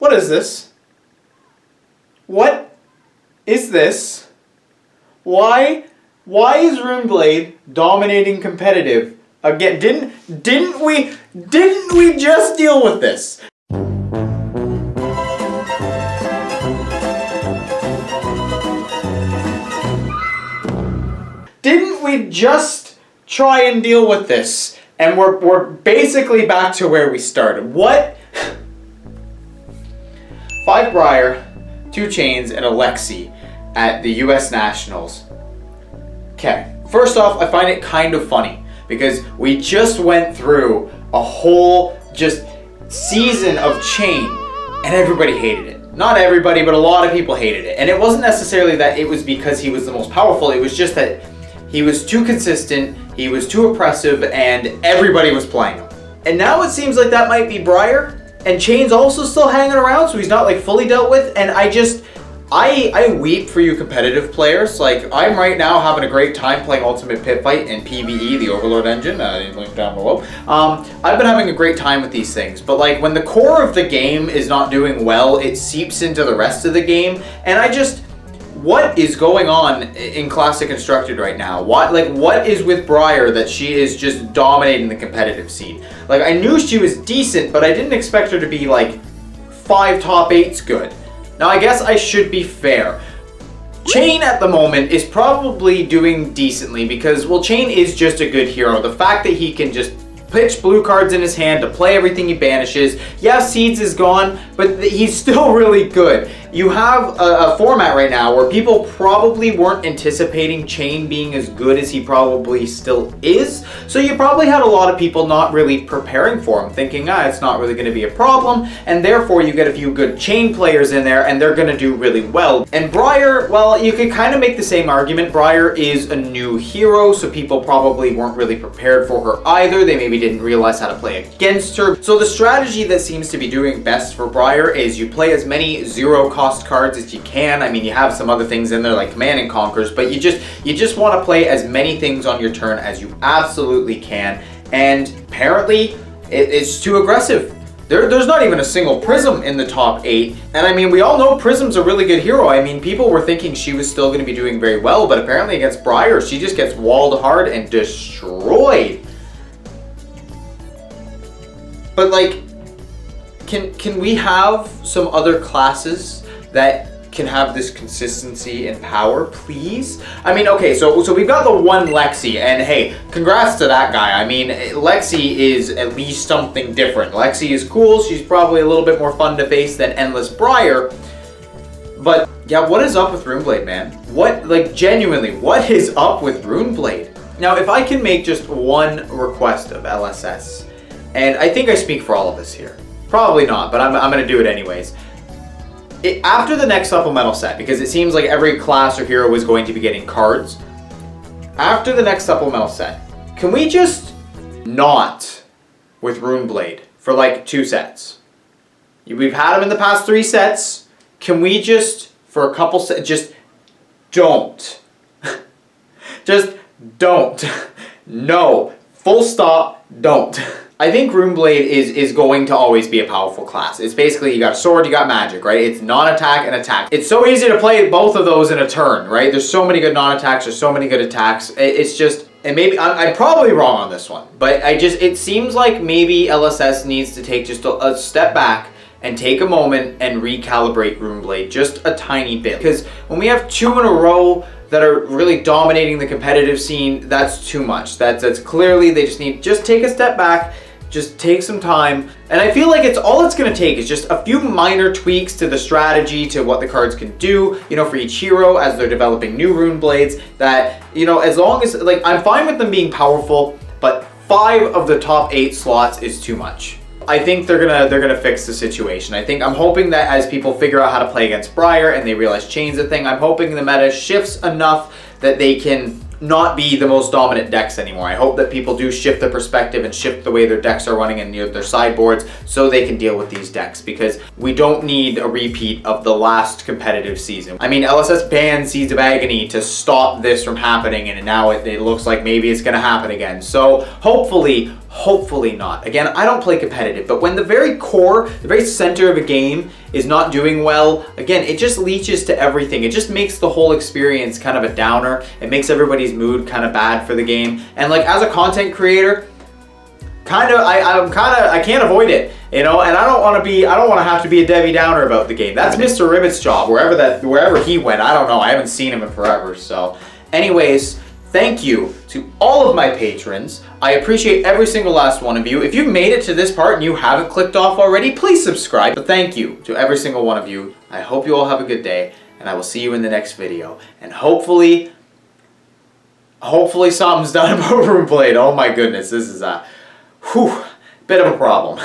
What is this? What is this? Why is Runeblade dominating competitive again? Didn't we just deal with this? Didn't we just try and deal with this? And we're basically back to where we started. What? 5 Briar, 2 Chanes, and a Lexi at the US Nationals. Okay, first off, I find it kind of funny because we just went through a whole just season of Chane and everybody hated it. Not everybody, but a lot of people hated it. And it wasn't necessarily that it was because he was the most powerful, it was just that he was too consistent, he was too oppressive, and everybody was playing him. And now it seems like that might be Briar, and Chane's also still hanging around, so he's not like fully dealt with, and I weep for you competitive players. Like, I'm right now having a great time playing Ultimate Pit Fight and PvE, the Overlord engine, link down below. I've been having a great time with these things, but like when the core of the game is not doing well, it seeps into the rest of the game, and what is going on in Classic Constructed right now? What is with Briar that she is just dominating the competitive scene? Like, I knew she was decent, but I didn't expect her to be like 5 top 8s good. Now, I guess I should be fair. Chane at the moment is probably doing decently because, well, Chane is just a good hero. The fact that he can just pitch blue cards in his hand to play everything he banishes. Yeah, Seeds is gone, but he's still really good. You have a format right now where people probably weren't anticipating Chane being as good as he probably still is. So you probably had a lot of people not really preparing for him, thinking, it's not really going to be a problem. And therefore you get a few good Chane players in there and they're going to do really well. And Briar, well, you could kind of make the same argument. Briar is a new hero, so people probably weren't really prepared for her either. They maybe didn't realize how to play against her. So the strategy that seems to be doing best for Briar is you play as many 0 cost cards as you can. I mean, you have some other things in there like Command and Conquers, but you just want to play as many things on your turn as you absolutely can. And apparently it's too aggressive. There's not even a single Prism in the top 8. And I mean, we all know Prism's a really good hero. I mean, people were thinking she was still going to be doing very well, but apparently against Briar, she just gets walled hard and destroyed. But like, can we have some other classes that can have this consistency and power, please? I mean, okay, so we've got the one Lexi, and hey, congrats to that guy. I mean, Lexi is at least something different. Lexi is cool. She's probably a little bit more fun to face than Endless Briar. But yeah, what is up with Runeblade, man? What, like, genuinely, what is up with Runeblade? Now, if I can make just one request of LSS, and I think I speak for all of us here. Probably not, but I'm going to do it anyways. After the next supplemental set, because it seems like every class or hero is going to be getting cards. After the next supplemental set, can we just not with Runeblade for like 2 sets? We've had them in the past 3 sets. Can we just, for a couple sets, just don't. Just don't. No. Full stop. Don't. I think Runeblade is going to always be a powerful class. It's basically, you got a sword, you got magic, right? It's non-attack and attack. It's so easy to play both of those in a turn, right? There's so many good non-attacks, there's so many good attacks. It's just, and maybe, I'm probably wrong on this one, but it seems like maybe LSS needs to take just a step back and take a moment and recalibrate Runeblade just a tiny bit. Because when we have 2 in a row that are really dominating the competitive scene, that's too much. That's clearly, they just take a step back, just take some time. And I feel like all it's gonna take is just a few minor tweaks to the strategy, to what the cards can do, you know, for each hero as they're developing new Runeblades, that, you know, as long as, like, I'm fine with them being powerful, but 5 of the top 8 slots is too much. I think they're gonna fix the situation. I'm hoping that as people figure out how to play against Briar and they realize Chane's a thing, I'm hoping the meta shifts enough that they can not be the most dominant decks anymore. I hope that people do shift the perspective and shift the way their decks are running and their sideboards so they can deal with these decks, because we don't need a repeat of the last competitive season. I mean, LSS banned Seeds of Agony to stop this from happening, and now it looks like maybe it's gonna happen again. So hopefully not. Again, I don't play competitive, but when the very core, the very center of a game is not doing well, again, it just leaches to everything. It just makes the whole experience kind of a downer. It makes everybody's mood kind of bad for the game. And like as a content creator, I can't avoid it, you know, and I don't want to have to be a Debbie Downer about the game. That's Mr. Ribbit's job, wherever he went. I don't know. I haven't seen him in forever. So anyways, thank you to all of my patrons. I appreciate every single last one of you. If you've made it to this part and you haven't clicked off already, please subscribe. But thank you to every single one of you. I hope you all have a good day, and I will see you in the next video. And hopefully something's done about Runeblade. Oh my goodness, this is a bit of a problem.